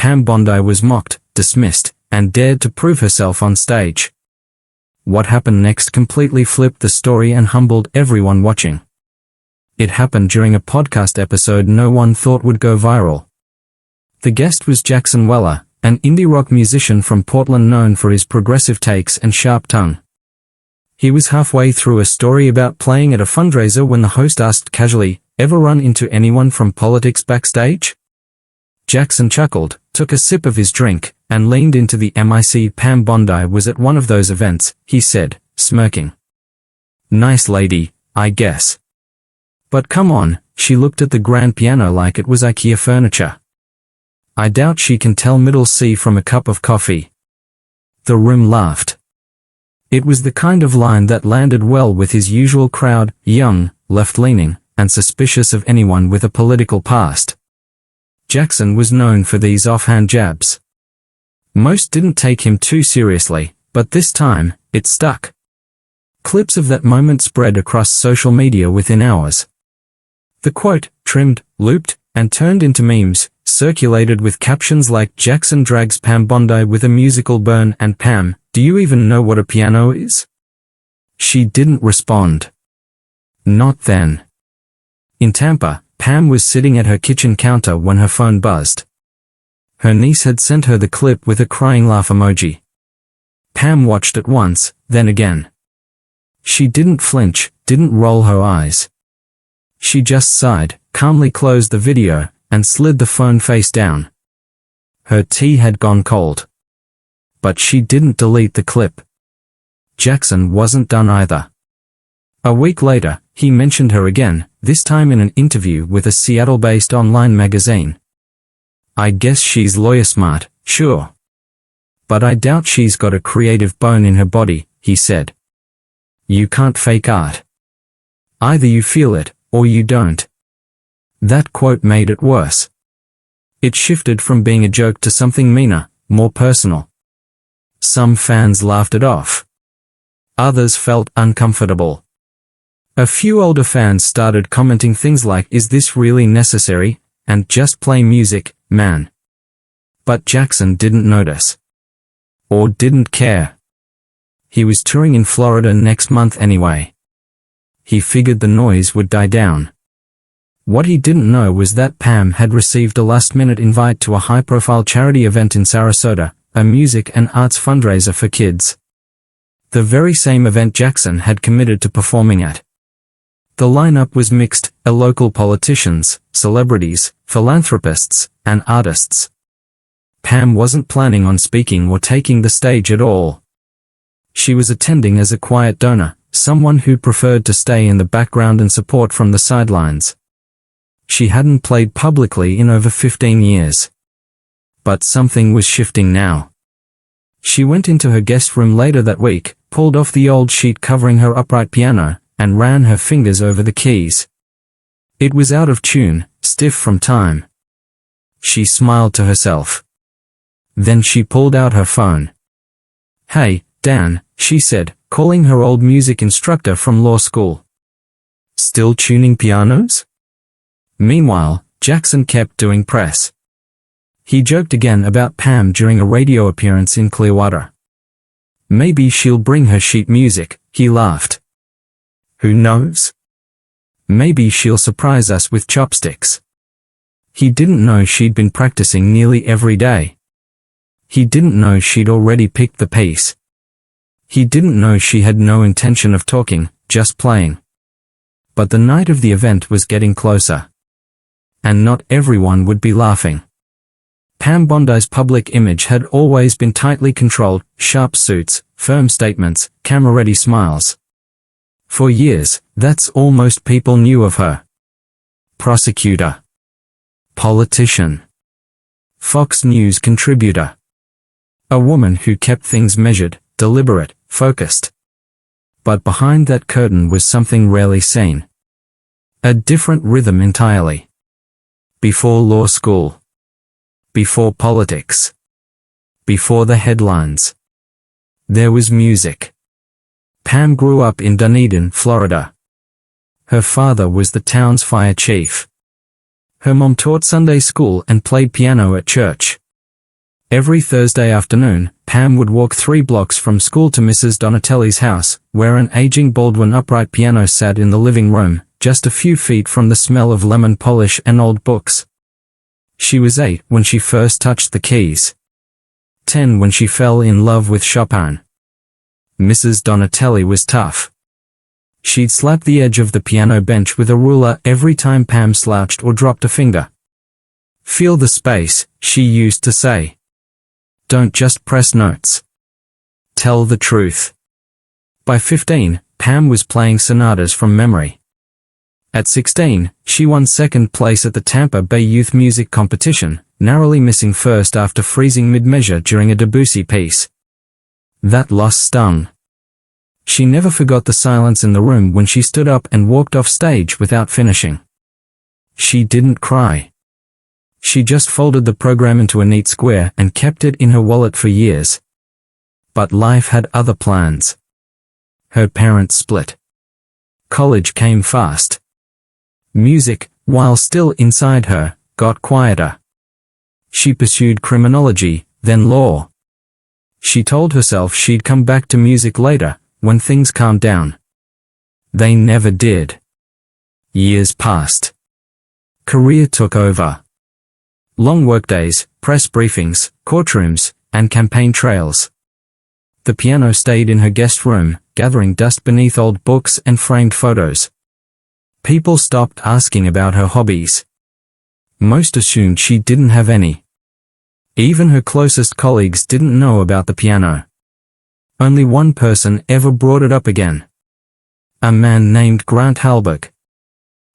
Pam Bondi was mocked, dismissed, and dared to prove herself on stage. What happened next completely flipped the story and humbled everyone watching. It happened during a podcast episode no one thought would go viral. The guest was Jackson Weller, an indie rock musician from Portland known for his progressive takes and sharp tongue. He was halfway through a story about playing at a fundraiser when the host asked casually, "Ever run into anyone from politics backstage?" Jackson chuckled, took a sip of his drink, and leaned into the mic. "Pam Bondi was at one of those events," he said, smirking. "Nice lady, I guess. But come on, she looked at the grand piano like it was IKEA furniture. I doubt she can tell middle C from a cup of coffee." The room laughed. It was the kind of line that landed well with his usual crowd, young, left-leaning, and suspicious of anyone with a political past. Jackson was known for these offhand jabs. Most didn't take him too seriously, but this time, it stuck. Clips of that moment spread across social media within hours. The quote, trimmed, looped, and turned into memes, circulated with captions like "Jackson drags Pam Bondi with a musical burn" and "Pam, do you even know what a piano is?" She didn't respond. Not then. In Tampa, Pam was sitting at her kitchen counter when her phone buzzed. Her niece had sent her the clip with a crying laugh emoji. Pam watched it once, then again. She didn't flinch, didn't roll her eyes. She just sighed, calmly closed the video, and slid the phone face down. Her tea had gone cold. But she didn't delete the clip. Jackson wasn't done either. A week later, he mentioned her again, this time in an interview with a Seattle-based online magazine. "I guess she's lawyer smart, sure. But I doubt she's got a creative bone in her body," he said. "You can't fake art. Either you feel it, or you don't." That quote made it worse. It shifted from being a joke to something meaner, more personal. Some fans laughed it off. Others felt uncomfortable. A few older fans started commenting things like, "Is this really necessary?" and "Just play music, man." But Jackson didn't notice. Or didn't care. He was touring in Florida next month anyway. He figured the noise would die down. What he didn't know was that Pam had received a last-minute invite to a high-profile charity event in Sarasota, a music and arts fundraiser for kids. The very same event Jackson had committed to performing at. The lineup was mixed, local politicians, celebrities, philanthropists, and artists. Pam wasn't planning on speaking or taking the stage at all. She was attending as a quiet donor, someone who preferred to stay in the background and support from the sidelines. She hadn't played publicly in over 15 years. But something was shifting now. She went into her guest room later that week, pulled off the old sheet covering her upright piano, and ran her fingers over the keys. It was out of tune, stiff from time. She smiled to herself. Then she pulled out her phone. "Hey, Dan," she said, calling her old music instructor from law school. "Still tuning pianos?" Meanwhile, Jackson kept doing press. He joked again about Pam during a radio appearance in Clearwater. "Maybe she'll bring her sheet music," he laughed. "Who knows? Maybe she'll surprise us with chopsticks." He didn't know she'd been practicing nearly every day. He didn't know she'd already picked the piece. He didn't know she had no intention of talking, just playing. But the night of the event was getting closer. And not everyone would be laughing. Pam Bondi's public image had always been tightly controlled, sharp suits, firm statements, camera-ready smiles. For years, that's all most people knew of her. Prosecutor. Politician. Fox News contributor. A woman who kept things measured, deliberate, focused. But behind that curtain was something rarely seen. A different rhythm entirely. Before law school. Before politics. Before the headlines. There was music. Pam grew up in Dunedin, Florida. Her father was the town's fire chief. Her mom taught Sunday school and played piano at church. Every Thursday afternoon, Pam would walk 3 blocks from school to Mrs. Donatelli's house, where an aging Baldwin upright piano sat in the living room, just a few feet from the smell of lemon polish and old books. She was 8 when she first touched the keys. 10 when she fell in love with Chopin. Mrs. Donatelli was tough. She'd slap the edge of the piano bench with a ruler every time Pam slouched or dropped a finger. "Feel the space," she used to say. "Don't just press notes. Tell the truth." By 15, Pam was playing sonatas from memory. At 16, she won second place at the Tampa Bay Youth Music Competition, narrowly missing first after freezing mid-measure during a Debussy piece. That loss stung. She never forgot the silence in the room when she stood up and walked off stage without finishing. She didn't cry. She just folded the program into a neat square and kept it in her wallet for years. But life had other plans. Her parents split. College came fast. Music, while still inside her, got quieter. She pursued criminology, then law. She told herself she'd come back to music later, when things calmed down. They never did. Years passed. Career took over. Long workdays, press briefings, courtrooms, and campaign trails. The piano stayed in her guest room, gathering dust beneath old books and framed photos. People stopped asking about her hobbies. Most assumed she didn't have any. Even her closest colleagues didn't know about the piano. Only one person ever brought it up again. A man named Grant Halberg.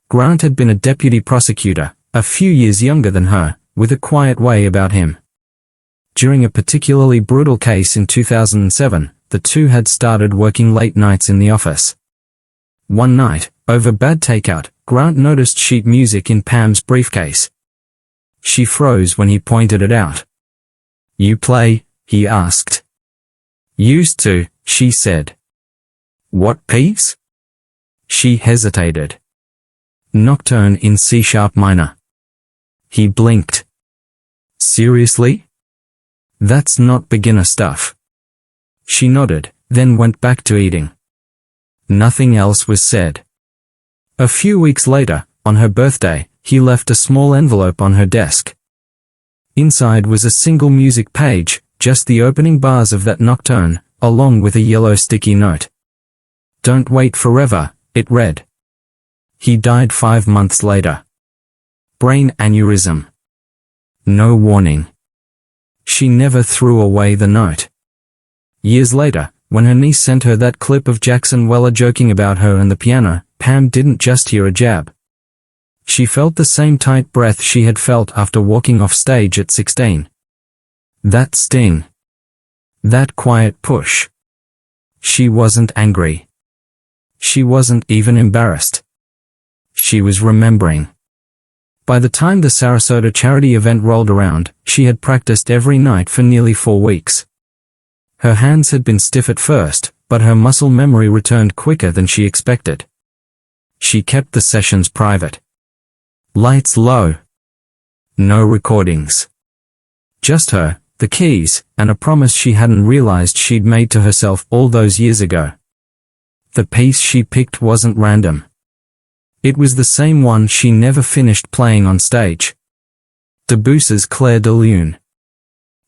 Grant had been a deputy prosecutor, a few years younger than her, with a quiet way about him. During a particularly brutal case in 2007, the two had started working late nights in the office. One night, over bad takeout, Grant noticed sheet music in Pam's briefcase. She froze when he pointed it out. "You play?" he asked. "Used to," she said. "What piece?" She hesitated. "Nocturne in C-sharp minor." He blinked. "Seriously? That's not beginner stuff." She nodded, then went back to eating. Nothing else was said. A few weeks later, on her birthday, he left a small envelope on her desk. Inside was a single music page, just the opening bars of that nocturne, along with a yellow sticky note. "Don't wait forever," it read. He died 5 months later. Brain aneurysm. No warning. She never threw away the note. Years later, when her niece sent her that clip of Jackson Weller joking about her and the piano, Pam didn't just hear a jab. She felt the same tight breath she had felt after walking off stage at 16. That sting. That quiet push. She wasn't angry. She wasn't even embarrassed. She was remembering. By the time the Sarasota charity event rolled around, she had practiced every night for nearly 4 weeks. Her hands had been stiff at first, but her muscle memory returned quicker than she expected. She kept the sessions private. Lights low. No recordings. Just her, the keys, and a promise she hadn't realized she'd made to herself all those years ago. The piece she picked wasn't random. It was the same one she never finished playing on stage. Debussy's Clair de Lune.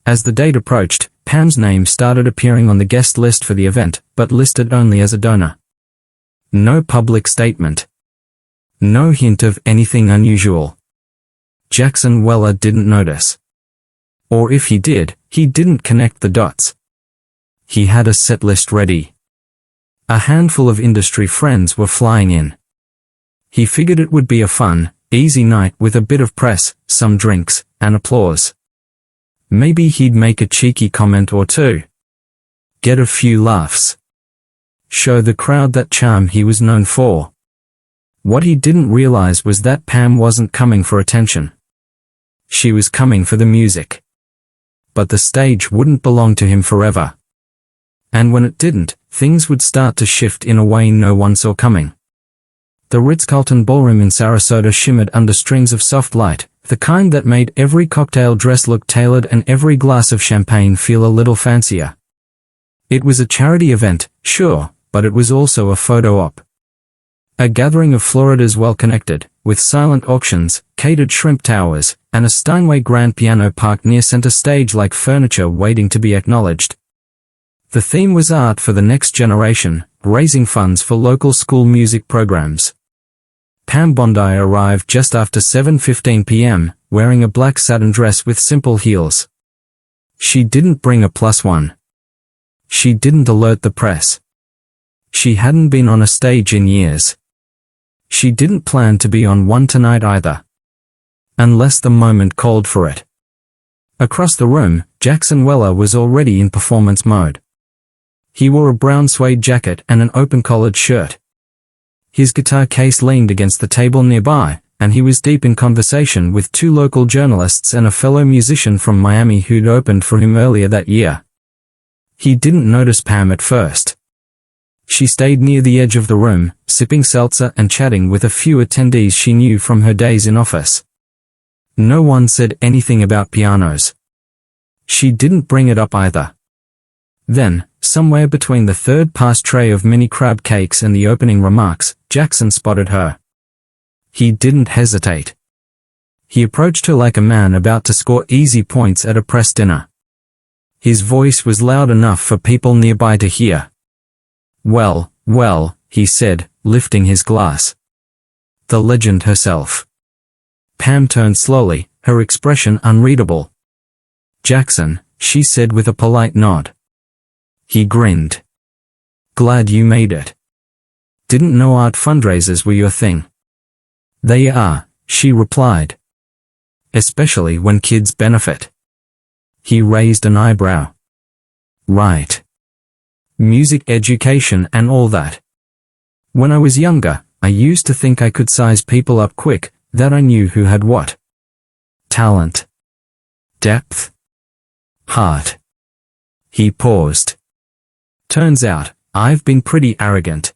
As the date approached, Pam's name started appearing on the guest list for the event, but listed only as a donor. No public statement. No hint of anything unusual. Jackson Weller didn't notice. Or if he did, he didn't connect the dots. He had a set list ready. A handful of industry friends were flying in. He figured it would be a fun, easy night with a bit of press, some drinks, and applause. Maybe he'd make a cheeky comment or two. Get a few laughs. Show the crowd that charm he was known for. What he didn't realize was that Pam wasn't coming for attention. She was coming for the music. But the stage wouldn't belong to him forever. And when it didn't, things would start to shift in a way no one saw coming. The Ritz-Carlton Ballroom in Sarasota shimmered under strings of soft light, the kind that made every cocktail dress look tailored and every glass of champagne feel a little fancier. It was a charity event, sure, but it was also a photo op. A gathering of Florida's well-connected, with silent auctions, catered shrimp towers, and a Steinway grand piano parked near center stage like furniture waiting to be acknowledged. The theme was art for the next generation, raising funds for local school music programs. Pam Bondi arrived just after 7:15 p.m., wearing a black satin dress with simple heels. She didn't bring a +1. She didn't alert the press. She hadn't been on a stage in years. She didn't plan to be on one tonight either. Unless the moment called for it. Across the room, Jackson Weller was already in performance mode. He wore a brown suede jacket and an open-collared shirt. His guitar case leaned against the table nearby, and he was deep in conversation with two local journalists and a fellow musician from Miami who'd opened for him earlier that year. He didn't notice Pam at first. She stayed near the edge of the room, sipping seltzer and chatting with a few attendees she knew from her days in office. No one said anything about pianos. She didn't bring it up either. Then, somewhere between the third-pass tray of mini crab cakes and the opening remarks, Jackson spotted her. He didn't hesitate. He approached her like a man about to score easy points at a press dinner. His voice was loud enough for people nearby to hear. "Well, well," he said, lifting his glass. "The legend herself." Pam turned slowly, her expression unreadable. "Jackson," she said with a polite nod. He grinned. "Glad you made it. Didn't know art fundraisers were your thing." "They are," she replied. "Especially when kids benefit." He raised an eyebrow. "Right. Music education and all that. When I was younger, I used to think I could size people up quick, that I knew who had what. Talent. Depth. Heart." He paused. "Turns out, I've been pretty arrogant."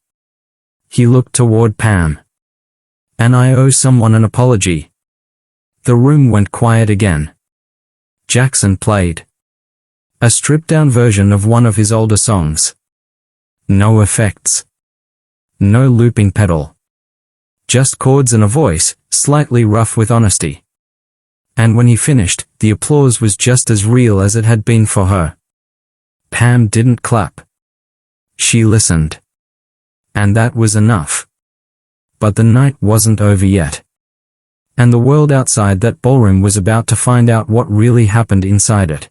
He looked toward Pam. "And I owe someone an apology." The room went quiet again. Jackson played a stripped-down version of one of his older songs. No effects. No looping pedal. Just chords and a voice, slightly rough with honesty. And when he finished, the applause was just as real as it had been for her. Pam didn't clap. She listened. And that was enough. But the night wasn't over yet. And the world outside that ballroom was about to find out what really happened inside it.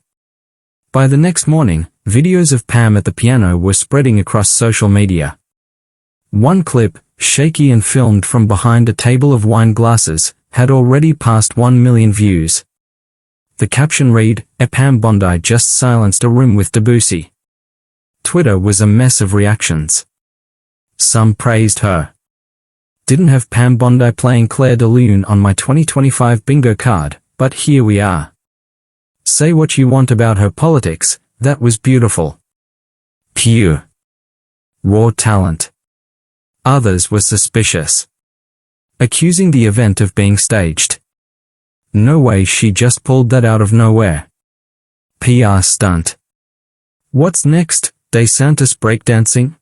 By the next morning, videos of Pam at the piano were spreading across social media. One clip, shaky and filmed from behind a table of wine glasses, had already passed 1 million views. The caption read, "Pam Bondi just silenced a room with Debussy." Twitter was a mess of reactions. Some praised her. "Didn't have Pam Bondi playing Claire de Lune on my 2025 bingo card, but here we are. Say what you want about her politics, that was beautiful. Pure. Raw talent." Others were suspicious, accusing the event of being staged. No way, she just pulled that out of nowhere. PR stunt. What's next, DeSantis breakdancing?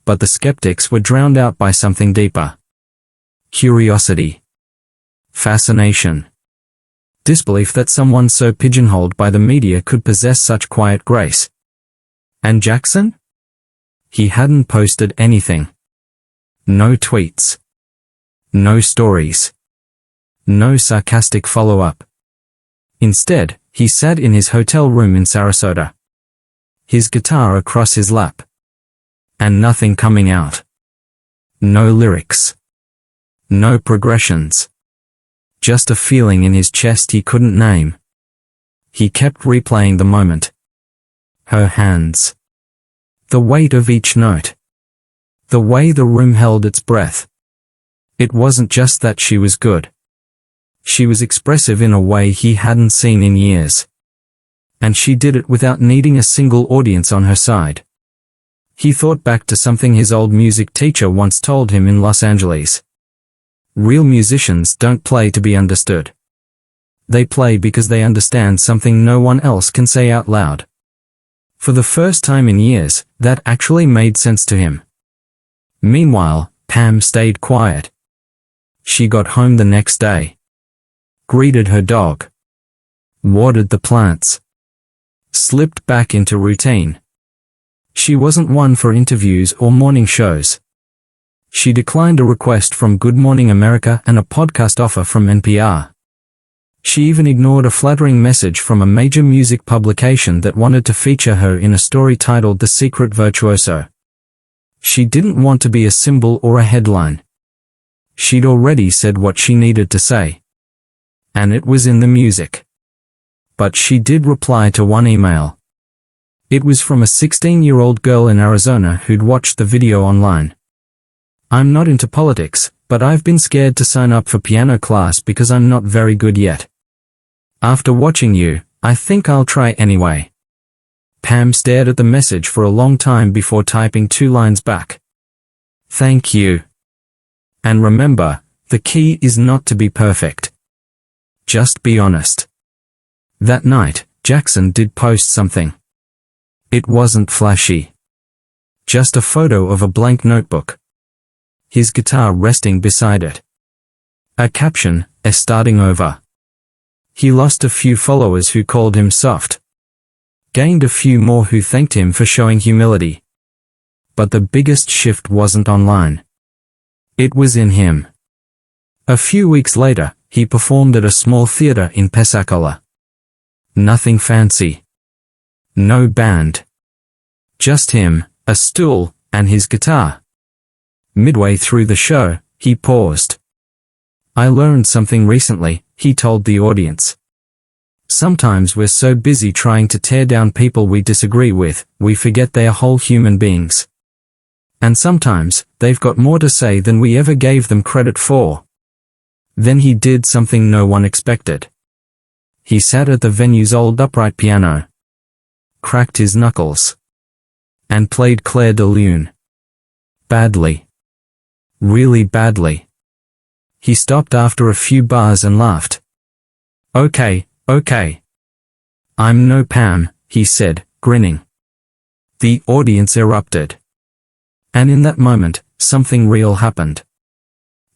But the skeptics were drowned out by something deeper. Curiosity. Fascination. Disbelief that someone so pigeonholed by the media could possess such quiet grace. And Jackson? He hadn't posted anything. No tweets. No stories. No sarcastic follow-up. Instead, he sat in his hotel room in Sarasota. His guitar across his lap. And nothing coming out. No lyrics. No progressions. Just a feeling in his chest he couldn't name. He kept replaying the moment. Her hands. The weight of each note. The way the room held its breath. It wasn't just that she was good. She was expressive in a way he hadn't seen in years. And she did it without needing a single audience on her side. He thought back to something his old music teacher once told him in Los Angeles. Real musicians don't play to be understood. they play because they understand something no one else can say out loud. For the first time in years, that actually made sense to him. Meanwhile, Pam stayed quiet. She got home the next day, greeted her dog, watered the plants, slipped back into routine. She wasn't one for interviews or morning shows. She declined a request from Good Morning America and a podcast offer from NPR. She even ignored a flattering message from a major music publication that wanted to feature her in a story titled The Secret Virtuoso. She didn't want to be a symbol or a headline. She'd already said what she needed to say. And it was in the music. But she did reply to one email. It was from a 16-year-old girl in Arizona who'd watched the video online. "I'm not into politics, but I've been scared to sign up for piano class because I'm not very good yet. After watching you, I think I'll try anyway." Pam stared at the message for a long time before typing 2 lines back. "Thank you. And remember, the key is not to be perfect. Just be honest." That night, Jackson did post something. It wasn't flashy. Just a photo of a blank notebook. His guitar resting beside it. A caption, "Starting over." He lost a few followers who called him soft. Gained a few more who thanked him for showing humility. But the biggest shift wasn't online. It was in him. A few weeks later, he performed at a small theater in Pensacola. Nothing fancy. No band. Just him, a stool, and his guitar. Midway through the show, he paused. "I learned something recently," he told the audience. "Sometimes we're so busy trying to tear down people we disagree with, we forget they are whole human beings. And sometimes, they've got more to say than we ever gave them credit for." Then he did something no one expected. He sat at the venue's old upright piano, cracked his knuckles, and played Clair de Lune. Badly. Really badly. He stopped after a few bars and laughed. Okay. "I'm no Pam," he said, grinning. The audience erupted. And in that moment, something real happened.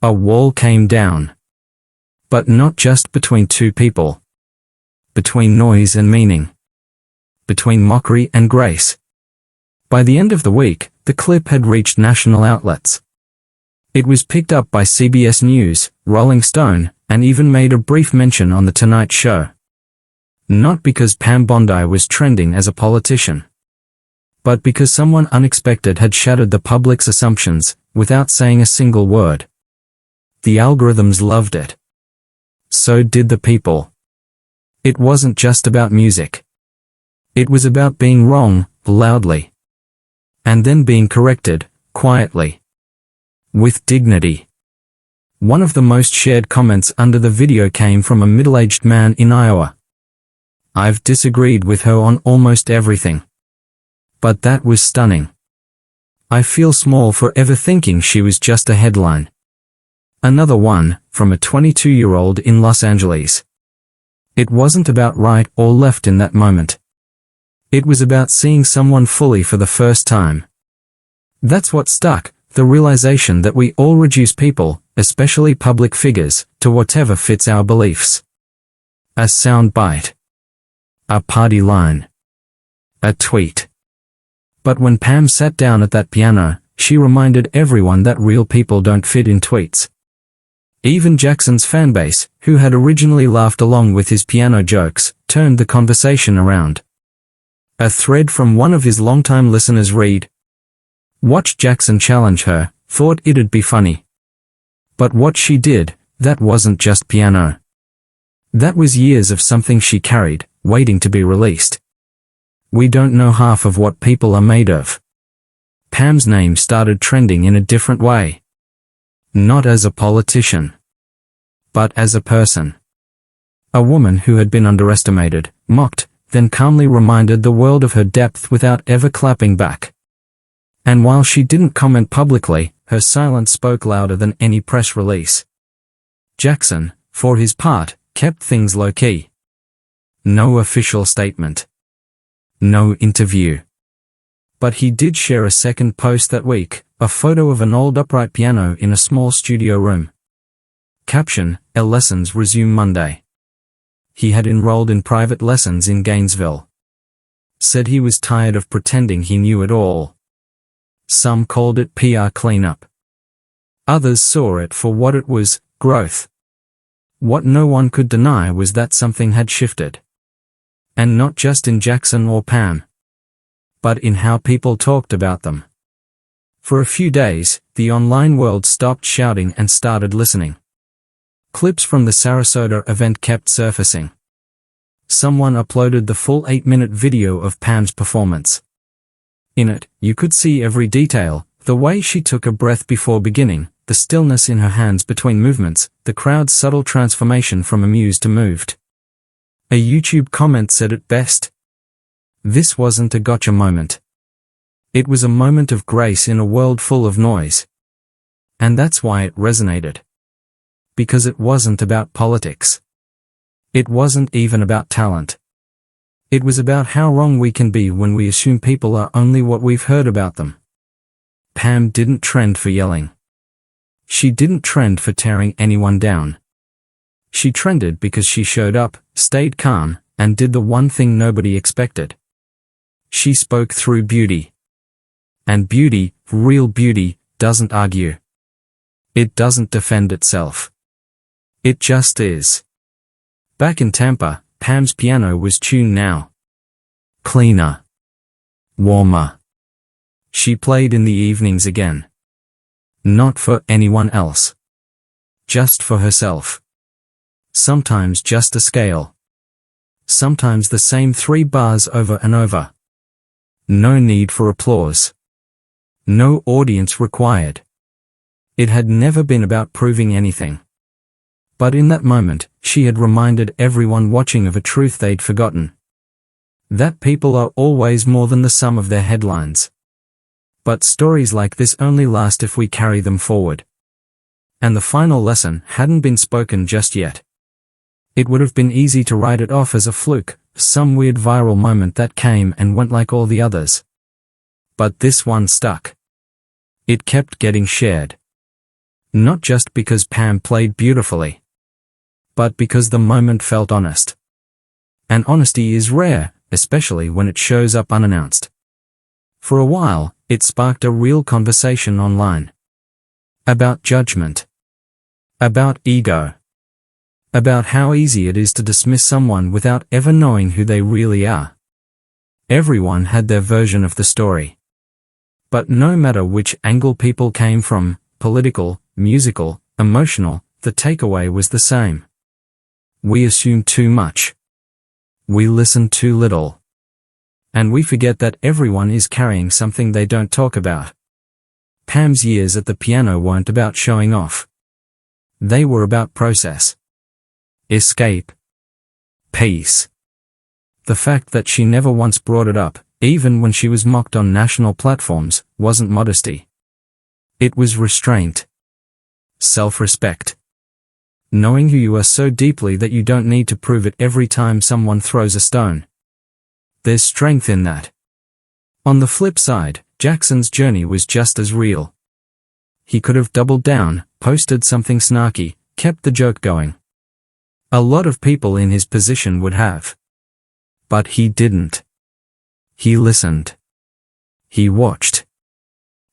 A wall came down. But not just between two people. Between noise and meaning. Between mockery and grace. By the end of the week, the clip had reached national outlets. It was picked up by CBS News, Rolling Stone, and even made a brief mention on The Tonight Show. Not because Pam Bondi was trending as a politician, but because someone unexpected had shattered the public's assumptions, without saying a single word. The algorithms loved it. So did the people. It wasn't just about music. It was about being wrong, loudly. And then being corrected, quietly. With dignity. One of the most shared comments under the video came from a middle-aged man in Iowa. "I've disagreed with her on almost everything. But that was stunning. I feel small for ever thinking she was just a headline." Another one, from a 22-year-old in Los Angeles. "It wasn't about right or left in that moment. It was about seeing someone fully for the first time. That's what stuck, the realization that we all reduce people, especially public figures, to whatever fits our beliefs. A sound bite. A party line. A tweet." But when Pam sat down at that piano, she reminded everyone that real people don't fit in tweets. Even Jackson's fanbase, who had originally laughed along with his piano jokes, turned the conversation around. A thread from one of his longtime listeners read, "Watched Jackson challenge her, thought it'd be funny. But what she did, that wasn't just piano. That was years of something she carried, waiting to be released. We don't know half of what people are made of." Pam's name started trending in a different way. Not as a politician, but as a person. A woman who had been underestimated, mocked, then calmly reminded the world of her depth without ever clapping back. And while she didn't comment publicly, her silence spoke louder than any press release. Jackson, for his part, kept things low-key. No official statement. No interview. But he did share a second post that week, a photo of an old upright piano in a small studio room. Caption: lessons resume Monday. He had enrolled in private lessons in Gainesville. Said he was tired of pretending he knew it all. Some called it PR cleanup. Others saw it for what it was: growth. What no one could deny was that something had shifted. And not just in Jackson or Pam, but in how people talked about them. For a few days, the online world stopped shouting and started listening. Clips from the Sarasota event kept surfacing. Someone uploaded the full 8-minute video of Pam's performance. In it, you could see every detail: the way she took a breath before beginning, the stillness in her hands between movements, the crowd's subtle transformation from amused to moved. A YouTube comment said it best: "This wasn't a gotcha moment. It was a moment of grace in a world full of noise." And that's why it resonated. Because it wasn't about politics. It wasn't even about talent. It was about how wrong we can be when we assume people are only what we've heard about them. Pam didn't trend for yelling. She didn't trend for tearing anyone down. She trended because she showed up, stayed calm, and did the one thing nobody expected. She spoke through beauty. And beauty, real beauty, doesn't argue. It doesn't defend itself. It just is. Back in Tampa, Pam's piano was tuned now. Cleaner. Warmer. She played in the evenings again. Not for anyone else. Just for herself. Sometimes just a scale. Sometimes the same 3 bars over and over. No need for applause. No audience required. It had never been about proving anything. But in that moment, she had reminded everyone watching of a truth they'd forgotten. That people are always more than the sum of their headlines. But stories like this only last if we carry them forward. And the final lesson hadn't been spoken just yet. It would have been easy to write it off as a fluke, some weird viral moment that came and went like all the others. But this one stuck. It kept getting shared. Not just because Pam played beautifully, but because the moment felt honest. And honesty is rare, especially when it shows up unannounced. For a while, it sparked a real conversation online. About judgment. About ego. About how easy it is to dismiss someone without ever knowing who they really are. Everyone had their version of the story. But no matter which angle people came from, political, musical, emotional, the takeaway was the same. We assume too much. We listen too little. And we forget that everyone is carrying something they don't talk about. Pam's years at the piano weren't about showing off. They were about process. Escape. Peace. The fact that she never once brought it up, even when she was mocked on national platforms, wasn't modesty. It was restraint. Self-respect. Knowing who you are so deeply that you don't need to prove it every time someone throws a stone. There's strength in that. On the flip side, Jackson's journey was just as real. He could have doubled down, posted something snarky, kept the joke going. A lot of people in his position would have. But he didn't. He listened. He watched.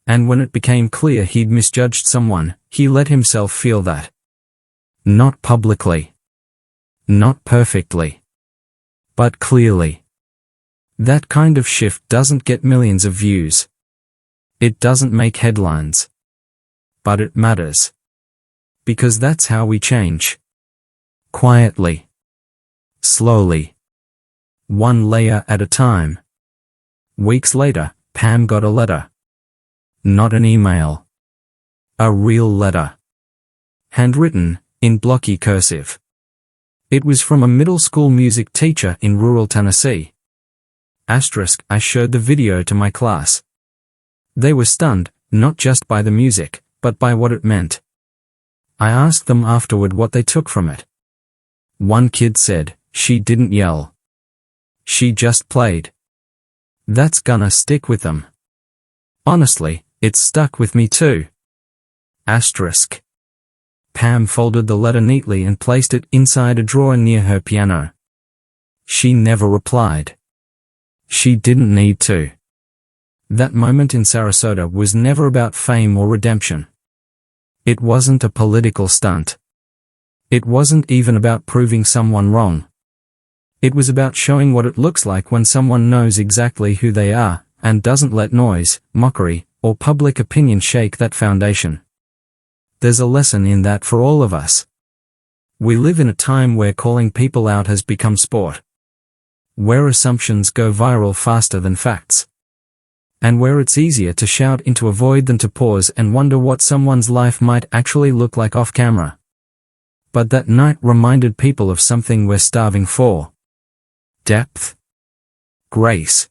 And when it became clear he'd misjudged someone, he let himself feel that. Not publicly. Not perfectly. But clearly. That kind of shift doesn't get millions of views. It doesn't make headlines. But it matters. Because that's how we change. Quietly. Slowly. One layer at a time. Weeks later, Pam got a letter. Not an email. A real letter. Handwritten, in blocky cursive. It was from a middle school music teacher in rural Tennessee. I showed the video to my class. They were stunned, not just by the music, but by what it meant. I asked them afterward what they took from it. One kid said, "She didn't yell. She just played." That's gonna stick with them. Honestly, it's stuck with me too. Asterisk. Pam folded the letter neatly and placed it inside a drawer near her piano. She never replied. She didn't need to. That moment in Sarasota was never about fame or redemption. It wasn't a political stunt. It wasn't even about proving someone wrong. It was about showing what it looks like when someone knows exactly who they are, and doesn't let noise, mockery, or public opinion shake that foundation. There's a lesson in that for all of us. We live in a time where calling people out has become sport. Where assumptions go viral faster than facts. And where it's easier to shout into a void than to pause and wonder what someone's life might actually look like off camera. But that night reminded people of something we're starving for. Depth. Grace.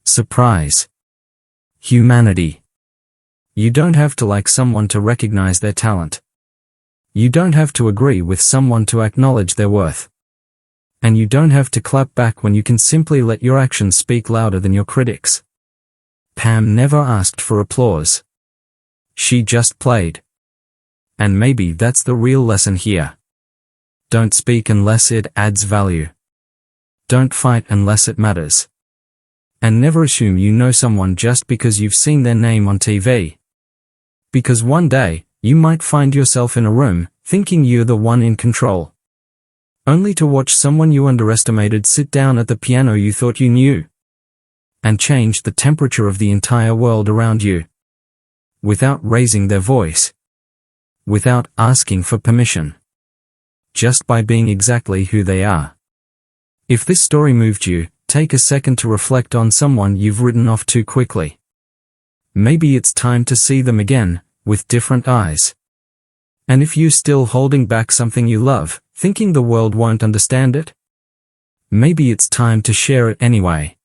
Surprise. Humanity. You don't have to like someone to recognize their talent. You don't have to agree with someone to acknowledge their worth. And you don't have to clap back when you can simply let your actions speak louder than your critics. Pam never asked for applause. She just played. And maybe that's the real lesson here. Don't speak unless it adds value. Don't fight unless it matters. And never assume you know someone just because you've seen their name on TV. Because one day, you might find yourself in a room, thinking you're the one in control. Only to watch someone you underestimated sit down at the piano you thought you knew. And change the temperature of the entire world around you. Without raising their voice. Without asking for permission. Just by being exactly who they are. If this story moved you, take a second to reflect on someone you've written off too quickly. Maybe it's time to see them again, with different eyes. And if you're still holding back something you love, thinking the world won't understand it, maybe it's time to share it anyway.